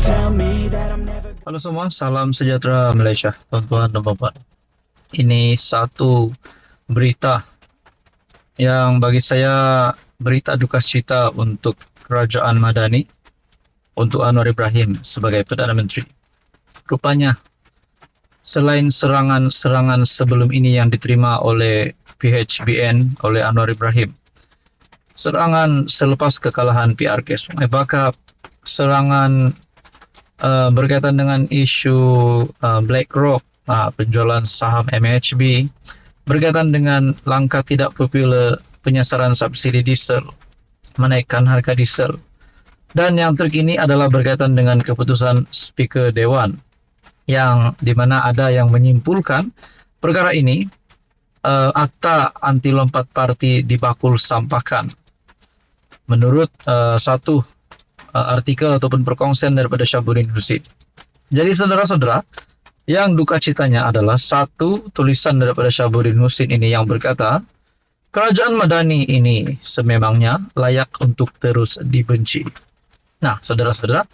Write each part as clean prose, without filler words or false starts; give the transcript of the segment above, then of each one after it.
tell me that I'm never. Halo semua, salam sejahtera Malaysia, tuan-tuan dan puan. Ini satu berita yang bagi saya berita duka cita untuk Kerajaan Madani, untuk Anwar Ibrahim sebagai Perdana Menteri. Rupanya, selain serangan-serangan sebelum ini yang diterima oleh PHBN, oleh Anwar Ibrahim, serangan selepas kekalahan PRK Sungai Bakap, serangan berkaitan dengan isu BlackRock, penjualan saham MHB, berkaitan dengan langkah tidak popular penyasaran subsidi diesel, menaikkan harga diesel, dan yang terkini adalah berkaitan dengan keputusan Speaker Dewan, yang dimana ada yang menyimpulkan perkara ini akta anti lompat parti dibakul sampahkan. Menurut satu artikel ataupun perkongsian daripada Syahbudin Husin. Jadi saudara-saudara, yang duka citanya adalah satu tulisan daripada Syahbudin Husin ini yang berkata, Kerajaan Madani ini sememangnya layak untuk terus dibenci. Nah, saudara-saudara,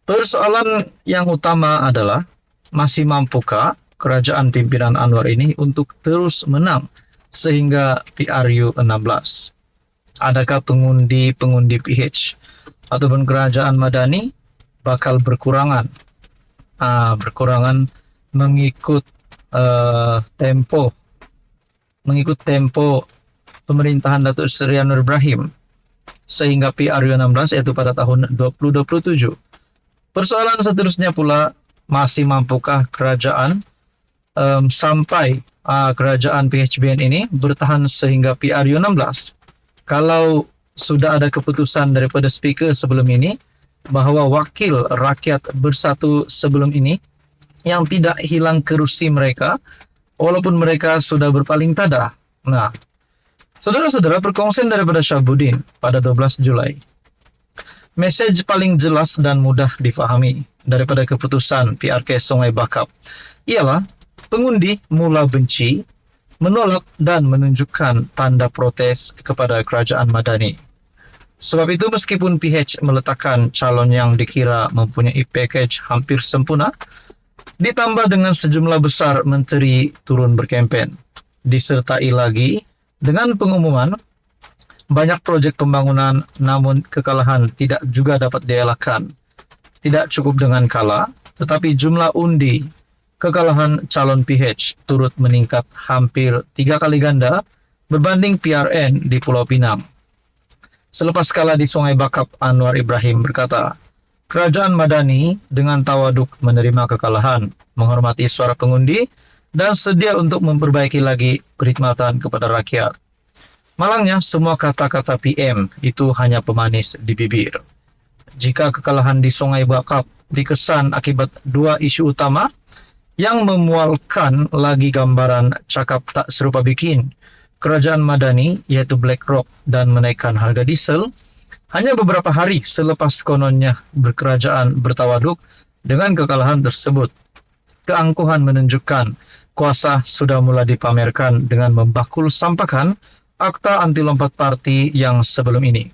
persoalan yang utama adalah masih mampukah kerajaan pimpinan Anwar ini untuk terus menang sehingga PRU 16? Adakah pengundi PH ataupun kerajaan Madani bakal berkurangan mengikut tempo pemerintahan Datuk Seri Anwar Ibrahim sehingga PRU 16 yaitu pada tahun 2027. Persoalan seterusnya pula, masih mampukah kerajaan sampai kerajaan PHBN ini bertahan sehingga PRU 16? Kalau sudah ada keputusan daripada speaker sebelum ini bahawa wakil rakyat bersatu sebelum ini yang tidak hilang kerusi mereka walaupun mereka sudah berpaling tada. Nah, saudara-saudara, perkongsian daripada Syahbudin pada 12 Julai. Mesej paling jelas dan mudah difahami daripada keputusan PRK Sungai Bakap ialah pengundi mula benci, menolak dan menunjukkan tanda protes kepada Kerajaan Madani. Sebab itu meskipun PH meletakkan calon yang dikira mempunyai package hampir sempurna, ditambah dengan sejumlah besar menteri turun berkempen, disertai lagi dengan pengumuman banyak projek pembangunan, namun kekalahan tidak juga dapat dielakkan. Tidak cukup dengan kalah, tetapi jumlah undi kekalahan calon PH turut meningkat hampir 3 kali ganda berbanding PRN di Pulau Pinang. Selepas kalah di Sungai Bakap, Anwar Ibrahim berkata, Kerajaan Madani dengan tawaduk menerima kekalahan, menghormati suara pengundi, dan sedia untuk memperbaiki lagi perkhidmatan kepada rakyat. Malangnya, semua kata-kata PM itu hanya pemanis di bibir. Jika kekalahan di Sungai Bakap dikesan akibat dua isu utama, yang memualkan lagi gambaran cakap tak serupa bikin Kerajaan Madani yaitu BlackRock dan menaikkan harga diesel, hanya beberapa hari selepas kononnya berkerajaan bertawaduk dengan kekalahan tersebut. Keangkuhan menunjukkan kuasa sudah mulai dipamerkan dengan membakul sampahkan akta anti lompat parti yang sebelum ini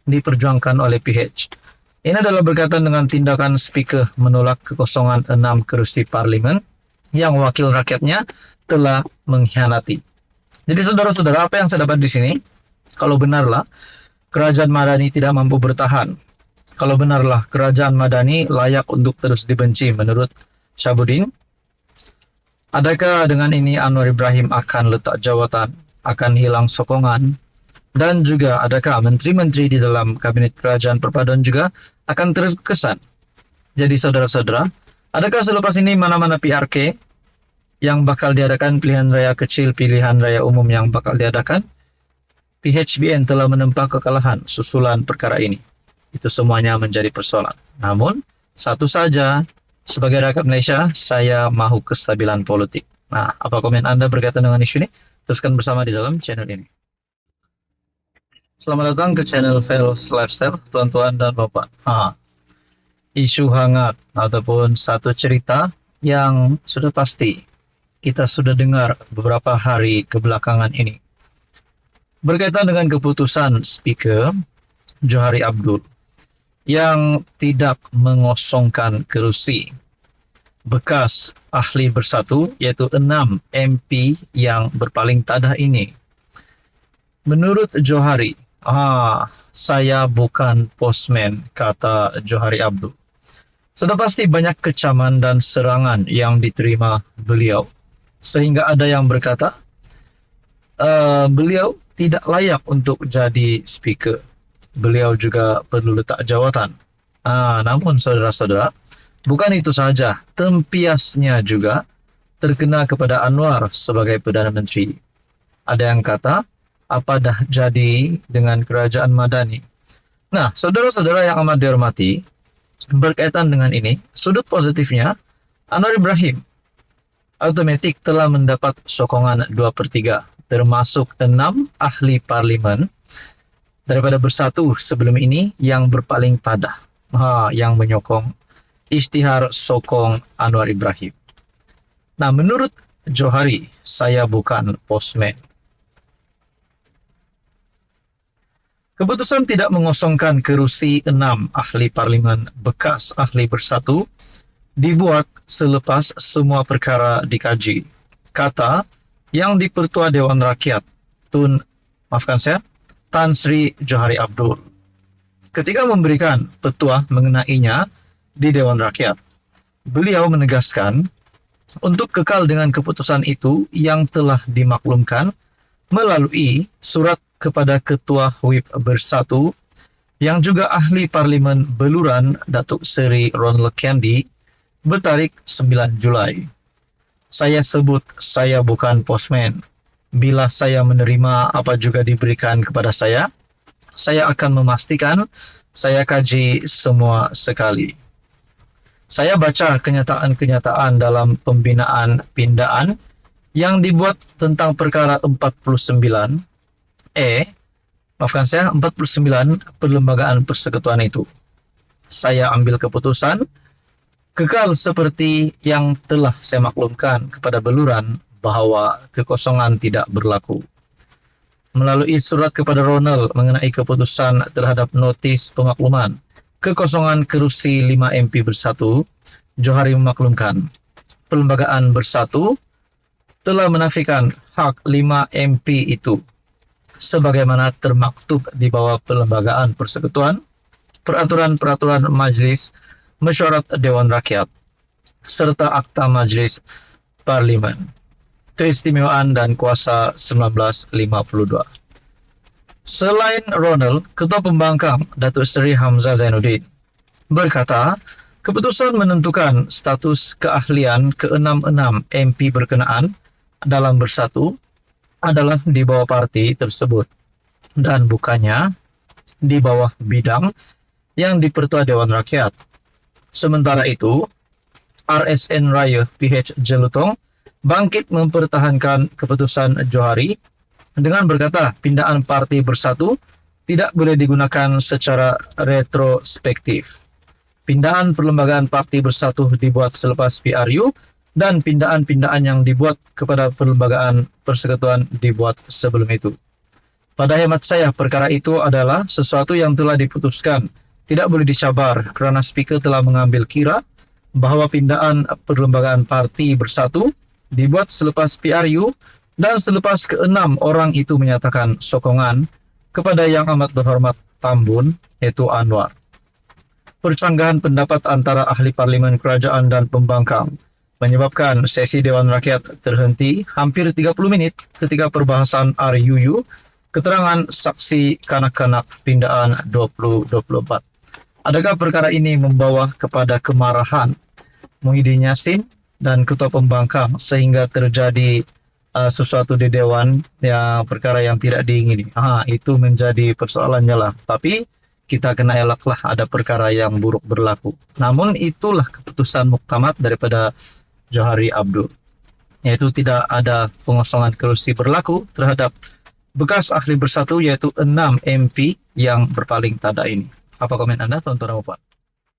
diperjuangkan oleh PH. Ini adalah berkaitan dengan tindakan speaker menolak kekosongan 6 kerusi parlimen yang wakil rakyatnya telah mengkhianati. Jadi saudara-saudara, apa yang saya dapat di sini? Kalau benarlah Kerajaan Madani tidak mampu bertahan, kalau benarlah Kerajaan Madani layak untuk terus dibenci menurut Syahbudin, adakah dengan ini Anwar Ibrahim akan letak jawatan, akan hilang sokongan, dan juga adakah menteri-menteri di dalam Kabinet Kerajaan Perpaduan juga akan terkesan? Jadi saudara-saudara, adakah selepas ini mana-mana PRK yang bakal diadakan pilihan raya kecil, pilihan raya umum yang bakal diadakan? PHBN telah menempa kekalahan susulan perkara ini. Itu semuanya menjadi persoalan. Namun, satu saja, sebagai rakyat Malaysia, saya mahu kestabilan politik. Nah, apa komen Anda berkaitan dengan isu ini? Teruskan bersama di dalam channel ini. Selamat datang ke channel Fails Lifestyle, tuan-tuan dan bapak. Isu hangat ataupun satu cerita yang sudah pasti kita sudah dengar beberapa hari kebelakangan ini. Berkaitan dengan keputusan Speaker Johari Abdul yang tidak mengosongkan kerusi bekas ahli bersatu, yaitu 6 MP yang berpaling tadah ini. Menurut Johari, saya bukan postman, kata Johari Abdul. Sudah pasti banyak kecaman dan serangan yang diterima beliau, sehingga ada yang berkata, beliau tidak layak untuk jadi speaker. Beliau juga perlu letak jawatan. Namun saudara-saudara, bukan itu saja, tempiasnya juga terkena kepada Anwar sebagai Perdana Menteri. Ada yang kata, apa dah jadi dengan kerajaan Madani? Nah, saudara-saudara yang amat dihormati, berkaitan dengan ini, sudut positifnya, Anwar Ibrahim otomatis telah mendapat sokongan 2/3, termasuk 6 ahli parlimen daripada bersatu sebelum ini yang berpaling tadah, yang menyokong isytihar sokong Anwar Ibrahim. Nah, menurut Johari, saya bukan postman. Keputusan tidak mengosongkan kerusi 6 ahli parlimen bekas ahli bersatu dibuat selepas semua perkara dikaji, kata yang di-Pertua Dewan Rakyat Tan Sri Johari Abdul ketika memberikan petua mengenainya di Dewan Rakyat. Beliau menegaskan untuk kekal dengan keputusan itu yang telah dimaklumkan melalui surat kepada Ketua Whip Bersatu yang juga ahli Parlimen Beluran Datuk Seri Ronald Kendi bertarik 9 Julai. Saya sebut saya bukan postman. Bila saya menerima apa juga diberikan kepada saya akan memastikan saya kaji semua sekali. Saya baca kenyataan-kenyataan dalam pembinaan pindaan yang dibuat tentang perkara 49 perlembagaan persekutuan itu. Saya ambil keputusan kekal seperti yang telah saya maklumkan kepada Beluran bahwa kekosongan tidak berlaku. Melalui surat kepada Ronald mengenai keputusan terhadap notis pemakluman kekosongan kerusi 5 MP bersatu, Johari memaklumkan perlembagaan bersatu telah menafikan hak 5 MP itu sebagaimana termaktub di bawah Perlembagaan Persekutuan, Peraturan-Peraturan Majlis Mesyuarat Dewan Rakyat, serta Akta Majlis Parlimen, Keistimewaan dan Kuasa 1952. Selain Ronald, Ketua Pembangkang Datuk Seri Hamzah Zainuddin berkata, keputusan menentukan status keahlian ke-6 MP berkenaan dalam bersatu adalah di bawah parti tersebut dan bukannya di bawah bidang yang di-Pertua Dewan Rakyat. Sementara itu, RSN Raya PH Jelutong bangkit mempertahankan keputusan Johari dengan berkata pindaan parti bersatu tidak boleh digunakan secara retrospektif. Pindaan perlembagaan parti bersatu dibuat selepas PRU dan pindaan-pindaan yang dibuat kepada perlembagaan persekutuan dibuat sebelum itu. Pada hemat saya, perkara itu adalah sesuatu yang telah diputuskan, tidak boleh dicabar kerana speaker telah mengambil kira bahawa pindaan perlembagaan parti bersatu dibuat selepas PRU dan selepas ke-6 orang itu menyatakan sokongan kepada yang amat berhormat Tambun, yaitu Anwar. Percanggahan pendapat antara ahli parlimen kerajaan dan pembangkang menyebabkan sesi Dewan Rakyat terhenti hampir 30 minit ketika perbahasan RUU keterangan saksi kanak-kanak pindaan 2024. Adakah perkara ini membawa kepada kemarahan Muhyiddin Yassin dan Ketua Pembangkang sehingga terjadi sesuatu di Dewan yang perkara yang tidak diingini? Itu menjadi persoalannya lah. Tapi kita kena elaklah ada perkara yang buruk berlaku. Namun itulah keputusan muktamad daripada Johari Abdul, yaitu tidak ada pengosongan kerusi berlaku terhadap bekas ahli bersatu, yaitu 6 MP yang berpaling tada ini. Apa komen Anda, tuan-tuan dan puan?